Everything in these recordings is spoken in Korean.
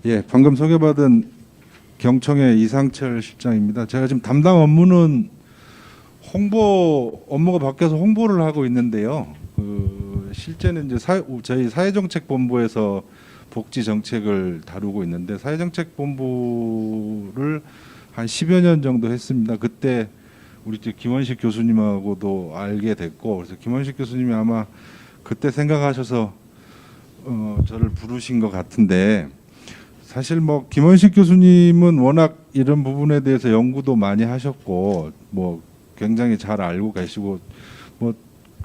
예, 방금 소개받은 경청의 이상철 실장입니다. 제가 지금 담당 업무는 홍보 업무가 바뀌어서 홍보를 하고 있는데요. 실제는 이제 저희 사회정책본부에서 복지 정책을 다루고 있는데 사회정책본부를 한 10여 년 정도 했습니다. 그때 우리 김원식 교수님하고도 알게 됐고, 그래서 김원식 교수님이 아마 그때 생각하셔서 저를 부르신 것 같은데, 사실 뭐 김원식 교수님은 워낙 이런 부분에 대해서 연구도 많이 하셨고 뭐 굉장히 잘 알고 계시고, 뭐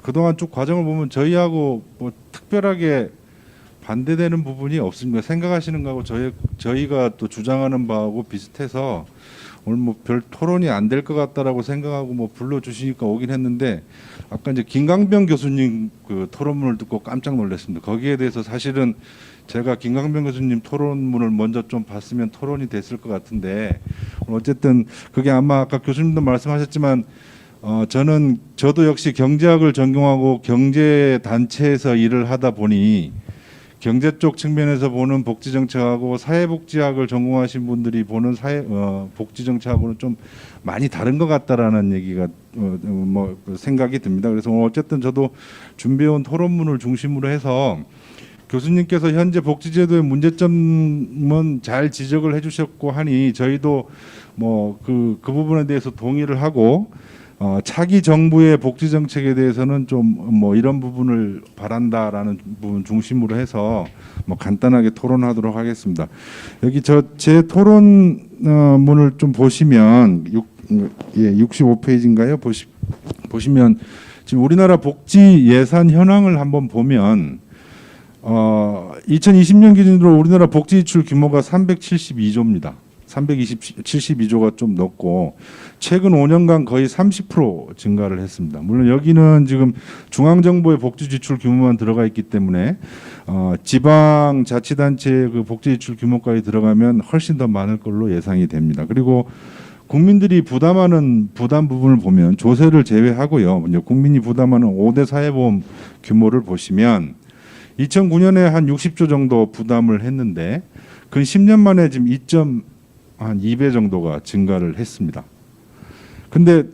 그동안 쭉 과정을 보면 저희하고 뭐 특별하게 반대되는 부분이 없습니다. 생각하시는 거하고 저희가 또 주장하는 바하고 비슷해서 오늘 뭐 별 토론이 안 될 것 같다라고 생각하고 뭐 불러주시니까 오긴 했는데, 아까 이제 김강병 교수님 그 토론문을 듣고 깜짝 놀랐습니다. 거기에 대해서 사실은 제가 김강병 교수님 토론문을 먼저 좀 봤으면 토론이 됐을 것 같은데, 어쨌든 그게 아마 아까 교수님도 말씀하셨지만 저도 역시 경제학을 전공하고 경제 단체에서 일을 하다 보니 경제 쪽 측면에서 보는 복지정책하고 사회복지학을 전공하신 분들이 보는 복지정책하고는 좀 많이 다른 것 같다라는 얘기가 뭐 생각이 듭니다. 그래서 어쨌든 저도 준비해온 토론문을 중심으로 해서 교수님께서 현재 복지제도의 문제점은 잘 지적을 해주셨고 하니 저희도 뭐 그 부분에 대해서 동의를 하고, 차기 정부의 복지 정책에 대해서는 좀 뭐 이런 부분을 바란다라는 부분 중심으로 해서 뭐 간단하게 토론하도록 하겠습니다. 여기 제 토론문을 좀 보시면 65페이지인가요? 보시면 지금 우리나라 복지 예산 현황을 한번 보면 2020년 기준으로 우리나라 복지 지출 규모가 372조입니다. 372조가 좀 넘고 최근 5년간 거의 30% 증가를 했습니다. 물론 여기는 지금 중앙정부의 복지 지출 규모만 들어가 있기 때문에 지방자치단체의 그 복지 지출 규모까지 들어가면 훨씬 더 많을 걸로 예상이 됩니다. 그리고 국민들이 부담하는 부담 부분을 보면 조세를 제외하고요, 국민이 부담하는 5대 사회보험 규모를 보시면 2009년에 한 60조 정도 부담을 했는데 근 10년 만에 지금 2배 정도가 증가를 했습니다. 근데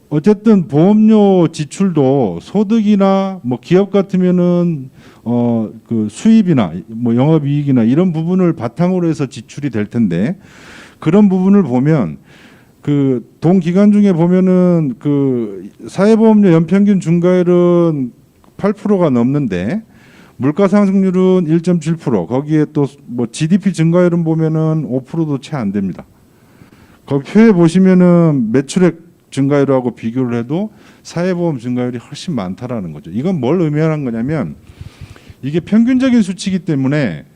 어쨌든 보험료 지출도 소득이나 뭐 기업 같으면은 그 수입이나 뭐 영업이익이나 이런 부분을 바탕으로 해서 지출이 될 텐데, 그런 부분을 보면 그 동기간 중에 보면은 그 사회보험료 연평균 중과율은 8%가 넘는데 물가 상승률은 1.7%, 거기에 또 뭐 GDP 증가율은 보면은 5%도 채 안 됩니다. 거기 표에 보시면은 매출액 증가율하고 비교를 해도 사회보험 증가율이 훨씬 많다라는 거죠. 이건 뭘 의미하는 거냐면, 이게 평균적인 수치이기 때문에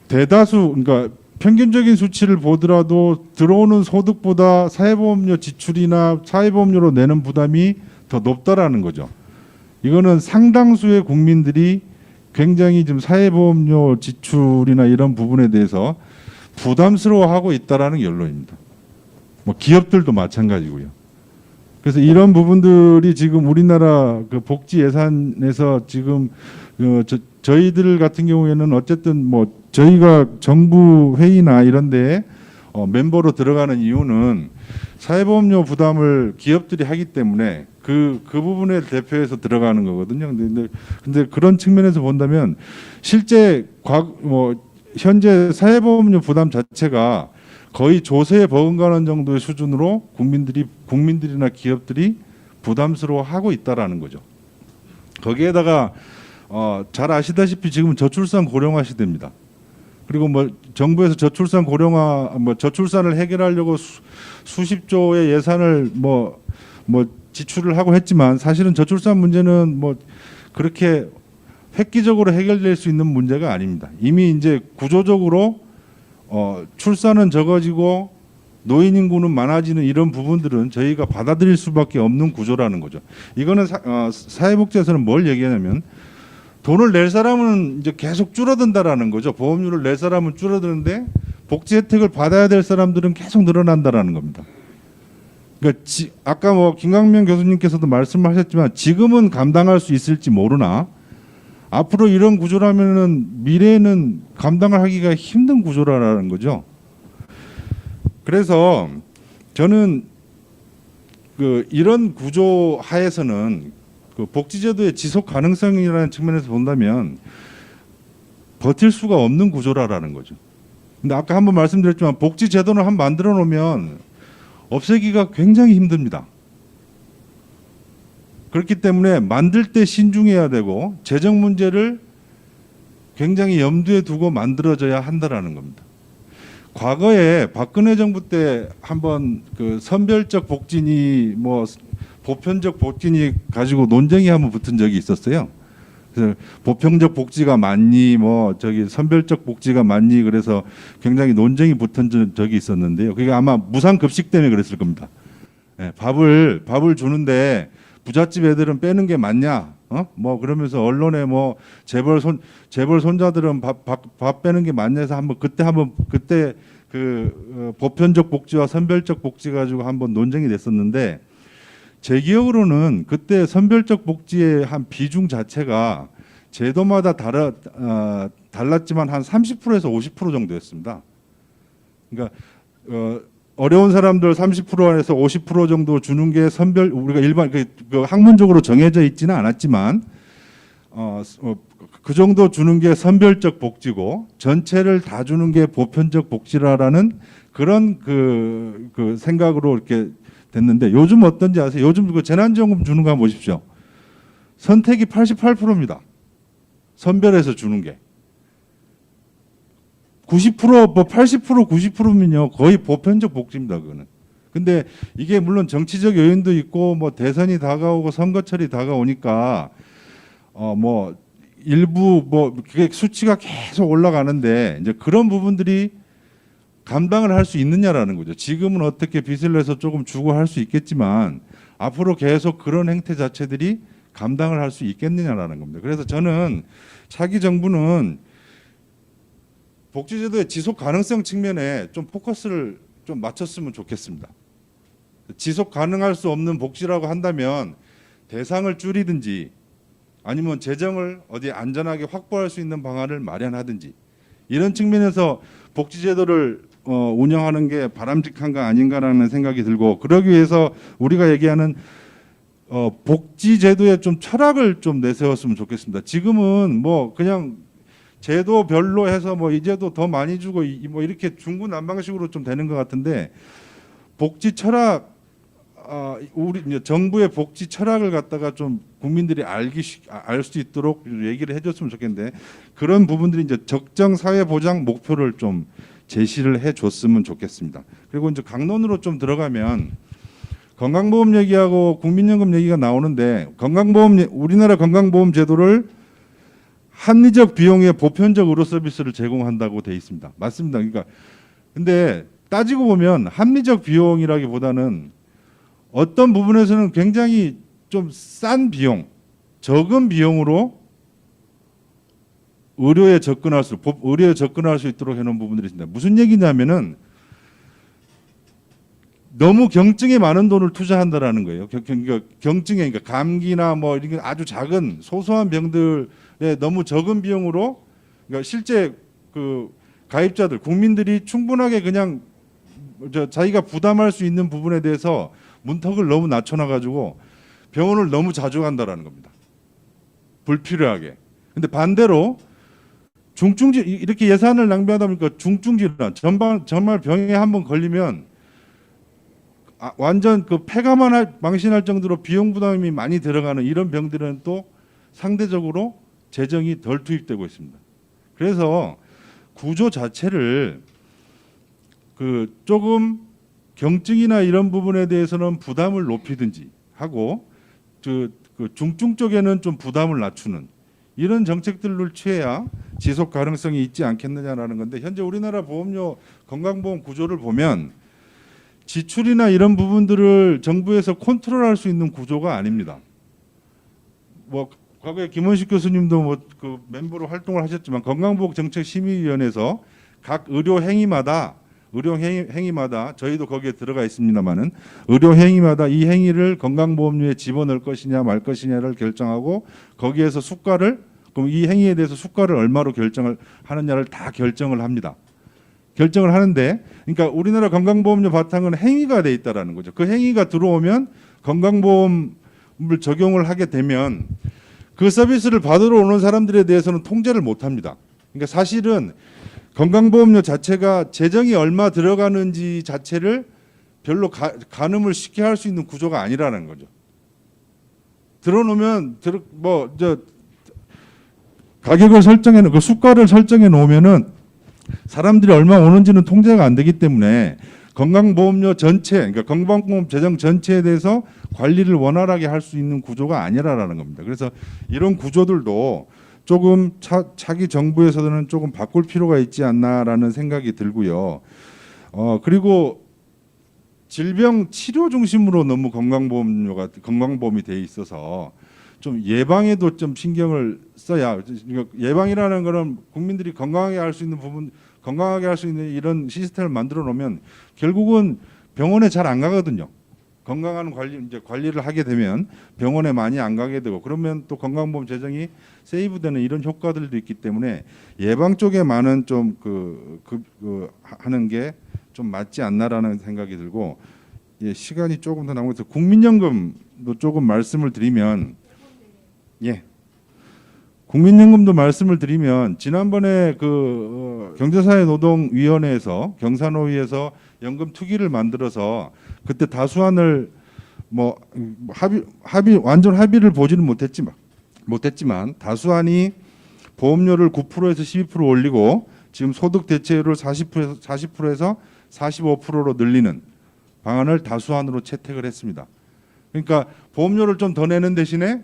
대다수, 그러니까 평균적인 수치를 보더라도 들어오는 소득보다 사회보험료 지출이나 사회보험료로 내는 부담이 더 높다라는 거죠. 이거는 상당수의 국민들이 굉장히 지금 사회보험료 지출이나 이런 부분에 대해서 부담스러워하고 있다라는 결론입니다. 뭐 기업들도 마찬가지고요. 그래서 이런 부분들이 지금 우리나라 그 복지 예산에서 지금 저희들 같은 경우에는 어쨌든 뭐 저희가 정부 회의나 이런 데에 멤버로 들어가는 이유는 사회보험료 부담을 기업들이 하기 때문에 그 부분에 대표해서 들어가는 거거든요. 근데 그런 측면에서 본다면 실제 현재 사회보험료 부담 자체가 거의 조세에 버금가는 정도의 수준으로 국민들이나 기업들이 부담스러워하고 있다라는 거죠. 거기에다가 잘 아시다시피 지금 저출산 고령화 시대입니다. 그리고 뭐 정부에서 저출산 고령화, 저출산을 해결하려고 수십조의 예산을 뭐 지출을 하고 했지만, 사실은 저출산 문제는 뭐 그렇게 획기적으로 해결될 수 있는 문제가 아닙니다. 이미 이제 구조적으로 출산은 적어지고 노인 인구는 많아지는 이런 부분들은 저희가 받아들일 수밖에 없는 구조라는 거죠. 이거는 사회복지에서는 뭘 얘기하냐면, 돈을 낼 사람은 이제 계속 줄어든다라는 거죠. 보험료를 낼 사람은 줄어드는데 복지 혜택을 받아야 될 사람들은 계속 늘어난다라는 겁니다. 그러니까 아까 뭐 김강명 교수님께서도 말씀하셨지만 지금은 감당할 수 있을지 모르나 앞으로 이런 구조라면은 미래에는 감당을 하기가 힘든 구조라는 거죠. 그래서 저는 이런 구조 하에서는 복지제도의 지속 가능성이라는 측면에서 본다면 버틸 수가 없는 구조라는 거죠. 근데 아까 한번 말씀드렸지만 복지제도는 한번 만들어 놓으면 없애기가 굉장히 힘듭니다. 그렇기 때문에 만들 때 신중해야 되고 재정 문제를 굉장히 염두에 두고 만들어져야 한다라는 겁니다. 과거에 박근혜 정부 때 한번 선별적 복지니 뭐 보편적 복지니 가지고 논쟁이 한번 붙은 적이 있었어요. 그래서 보편적 복지가 맞니 뭐 선별적 복지가 맞니 그래서 굉장히 논쟁이 붙은 적이 있었는데요. 그게 아마 무상급식 때문에 그랬을 겁니다. 네, 밥을 그러는데 부잣집 애들은 빼는 게 맞냐? 뭐 그러면서 언론에 뭐 재벌 손자들은 밥 빼는 게 맞냐 해서 그때 보편적 복지와 선별적 복지 가지고 한번 논쟁이 됐었는데 제 기억으로는 그때 선별적 복지의 한 비중 자체가 제도마다 달랐지만 한 30%에서 50% 정도였습니다. 그러니까 어려운 사람들 30%에서 50% 정도 주는 게 우리가 일반 학문적으로 정해져 있지는 않았지만 그 정도 주는 게 선별적 복지고 전체를 다 주는 게 보편적 복지라는 그런 생각으로 이렇게 됐는데 요즘 어떤지 아세요? 요즘 재난지원금 주는 거 한번 보십시오. 선택이 88%입니다. 선별해서 주는 게. 90% 뭐 80% 90%면요 거의 보편적 복지입니다. 그거는. 근데 이게 물론 정치적 요인도 있고 뭐 대선이 다가오고 선거철이 다가오니까 뭐 일부 뭐 그게 수치가 계속 올라가는데 이제 그런 부분들이 감당을 할 수 있느냐라는 거죠. 지금은 어떻게 빚을 내서 조금 주고 할 수 있겠지만 앞으로 계속 그런 행태 자체들이 감당을 할 수 있겠느냐라는 겁니다. 그래서 저는 차기 정부는 복지제도의 지속 가능성 측면에 좀 포커스를 좀 맞췄으면 좋겠습니다. 지속 가능할 수 없는 복지라고 한다면 대상을 줄이든지 아니면 재정을 어디 안전하게 확보할 수 있는 방안을 마련하든지 이런 측면에서 복지제도를 운영하는 게 바람직한가 아닌가라는 생각이 들고 그러기 위해서 우리가 얘기하는 복지제도의 좀 철학을 좀 내세웠으면 좋겠습니다. 지금은 뭐 그냥 제도별로 해서 뭐 이 제도 더 많이 주고 뭐 이렇게 중구난방식으로 좀 되는 것 같은데 복지 철학 우리 정부의 복지 철학을 갖다가 좀 국민들이 알 수 있도록 얘기를 해줬으면 좋겠는데 그런 부분들이 이제 적정 사회 보장 목표를 좀 제시를 해줬으면 좋겠습니다. 그리고 이제 강론으로 좀 들어가면 건강보험 얘기하고 국민연금 얘기가 나오는데 우리나라 건강보험 제도를 합리적 비용의 보편적 의료 서비스를 제공한다고 돼 있습니다. 맞습니다. 그러니까 근데 따지고 보면 합리적 비용이라기보다는 어떤 부분에서는 굉장히 좀 싼 비용, 적은 비용으로 의료에 접근할 수 있도록 해놓은 부분들이 있습니다. 무슨 얘기냐면은 너무 경증에 많은 돈을 투자한다라는 거예요. 경증에 그러니까 감기나 뭐 이런 아주 작은 소소한 병들에 너무 적은 비용으로 그러니까 실제 가입자들 국민들이 충분하게 그냥 자기가 부담할 수 있는 부분에 대해서 문턱을 너무 낮춰놔 가지고 병원을 너무 자주 간다라는 겁니다. 불필요하게. 근데 반대로 중증질 이렇게 예산을 낭비하다 보니까 중증질환 정말 병에 한번 걸리면 완전 폐가 망신할 정도로 비용 부담이 많이 들어가는 이런 병들은 또 상대적으로 재정이 덜 투입되고 있습니다. 그래서 구조 자체를 조금 경증이나 이런 부분에 대해서는 부담을 높이든지 하고 중증 쪽에는 좀 부담을 낮추는 이런 정책들을 취해야 지속 가능성이 있지 않겠느냐라는 건데 현재 우리나라 보험료 건강보험 구조를 보면 지출이나 이런 부분들을 정부에서 컨트롤할 수 있는 구조가 아닙니다. 뭐 과거에 김원식 교수님도 뭐 멤버로 활동을 하셨지만 건강보험정책심의위원회에서 각 의료 행위마다 저희도 거기에 들어가 있습니다만은 의료 행위마다 이 행위를 건강보험료에 집어넣을 것이냐 말 것이냐를 결정하고 거기에서 수가를 그럼 이 행위에 대해서 수가를 얼마로 결정을 하느냐를 다 결정을 합니다. 결정을 하는데, 그러니까 우리나라 건강보험료 바탕은 행위가 돼 있다라는 거죠. 그 행위가 들어오면 건강보험을 적용을 하게 되면 그 서비스를 받으러 오는 사람들에 대해서는 통제를 못 합니다. 그러니까 사실은 건강보험료 자체가 재정이 얼마 들어가는지 자체를 별로 가늠을 쉽게 할 수 있는 구조가 아니라는 거죠. 들어놓으면 가격을 설정해 놓고 수가를 설정해 놓으면은 사람들이 얼마 오는지는 통제가 안 되기 때문에 건강보험료 전체, 그러니까 건강보험 재정 전체에 대해서 관리를 원활하게 할 수 있는 구조가 아니라라는 겁니다. 그래서 이런 구조들도 조금 차기 정부에서는 조금 바꿀 필요가 있지 않나라는 생각이 들고요. 그리고 질병 치료 중심으로 너무 건강보험이 돼 있어서 좀 예방에도 좀 신경을 써야, 예방이라는 거는 국민들이 건강하게 할 수 있는 부분, 건강하게 할 수 있는 이런 시스템을 만들어 놓으면 결국은 병원에 잘 안 가거든요. 건강한 관리를 하게 되면 병원에 많이 안 가게 되고, 그러면 또 건강보험 재정이 세이브되는 이런 효과들도 있기 때문에 예방 쪽에 많은 좀 하는 게 좀 맞지 않나라는 생각이 들고, 예, 시간이 조금 더 남아서 국민연금도 조금 말씀을 드리면, 예, 국민연금도 말씀을 드리면 지난번에 경제사회노동위원회에서 경사노위에서 연금 투기를 만들어서 그때 다수안을 완전 합의를 보지는 못했지만 다수안이 보험료를 9%에서 12% 올리고 지금 소득 대체율을 40%에서 45%로 늘리는 방안을 다수안으로 채택을 했습니다. 그러니까 보험료를 좀 더 내는 대신에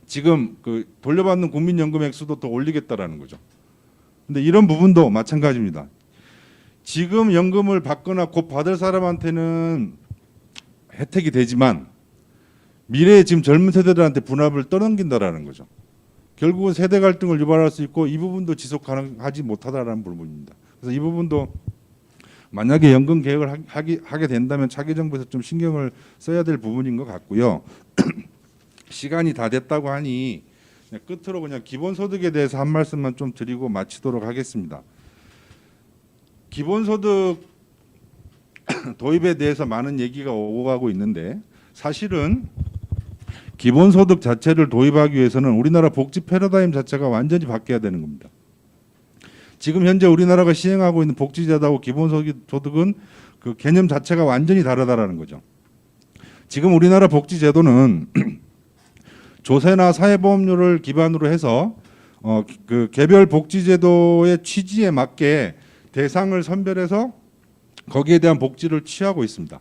지금 돌려받는 국민연금 액수도 더 올리겠다라는 거죠. 근데 이런 부분도 마찬가지입니다. 지금 연금을 받거나 곧 받을 사람한테는 혜택이 되지만 미래에 지금 젊은 세대들한테 분합을 떠넘긴다라는 거죠. 결국은 세대 갈등을 유발할 수 있고 이 부분도 지속 가능하지 못하다라는 부분입니다. 그래서 이 부분도 만약에 연금 개혁을 하게 된다면 차기 정부에서 좀 신경을 써야 될 부분인 것 같고요. 시간이 다 됐다고 하니 끝으로 그냥 기본소득에 대해서 한 말씀만 좀 드리고 마치도록 하겠습니다. 기본소득 도입에 대해서 많은 얘기가 오고 가고 있는데 사실은 기본소득 자체를 도입하기 위해서는 우리나라 복지 패러다임 자체가 완전히 바뀌어야 되는 겁니다. 지금 현재 우리나라가 시행하고 있는 복지제도하고 기본소득은 그 개념 자체가 완전히 다르다라는 거죠. 지금 우리나라 복지제도는 조세나 사회보험료를 기반으로 해서 그 개별 복지제도의 취지에 맞게 대상을 선별해서 거기에 대한 복지를 취하고 있습니다.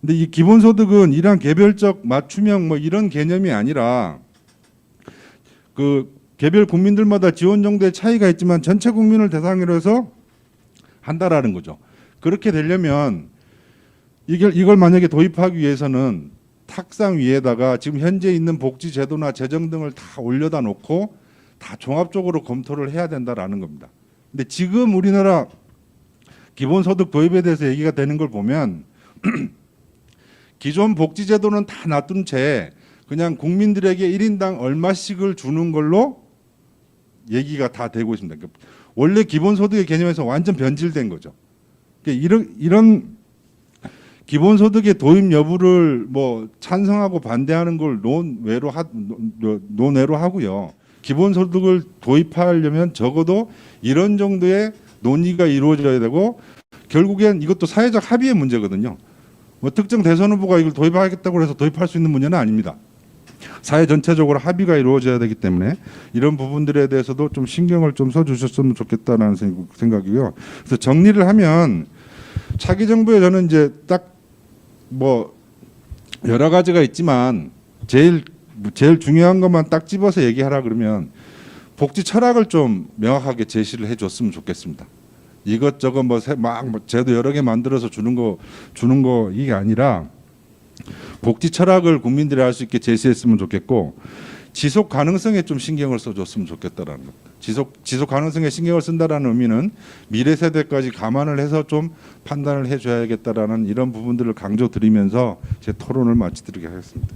근데 이 기본소득은 이러한 개별적 맞춤형 이런 개념이 아니라 그 개별 국민들마다 지원 정도의 차이가 있지만 전체 국민을 대상으로 해서 한다라는 거죠. 그렇게 되려면 이걸 만약에 도입하기 위해서는 탁상 위에다가 지금 현재 있는 복지 제도나 재정 등을 다 올려다 놓고 다 종합적으로 검토를 해야 된다라는 겁니다. 근데 지금 우리나라 기본소득 도입에 대해서 얘기가 되는 걸 보면 기존 복지 제도는 다 놔둔 채 그냥 국민들에게 1인당 얼마씩을 주는 걸로 얘기가 다 되고 있습니다. 그러니까 원래 기본소득의 개념에서 완전 변질된 거죠. 그러니까 이런 기본소득의 도입 여부를 찬성하고 반대하는 걸 논외로 하고요. 기본소득을 도입하려면 적어도 이런 정도의 논의가 이루어져야 되고 결국엔 이것도 사회적 합의의 문제거든요. 특정 대선 후보가 이걸 도입하겠다고 해서 도입할 수 있는 문제는 아닙니다. 사회 전체적으로 합의가 이루어져야 되기 때문에 이런 부분들에 대해서도 좀 신경을 좀 써주셨으면 좋겠다는 생각이고요. 그래서 정리를 하면 차기 정부에 저는 이제 딱 여러 가지가 있지만 제일 중요한 것만 딱 집어서 얘기하라 그러면 복지 철학을 좀 명확하게 제시를 해줬으면 좋겠습니다. 이것저것 제도 여러 개 만들어서 주는 거 이게 아니라 복지 철학을 국민들이 알 수 있게 제시했으면 좋겠고 지속 가능성에 좀 신경을 써줬으면 좋겠다라는 겁니다. 지속 가능성에 신경을 쓴다라는 의미는 미래 세대까지 감안을 해서 좀 판단을 해줘야겠다라는 이런 부분들을 강조드리면서 제 토론을 마치도록 하겠습니다.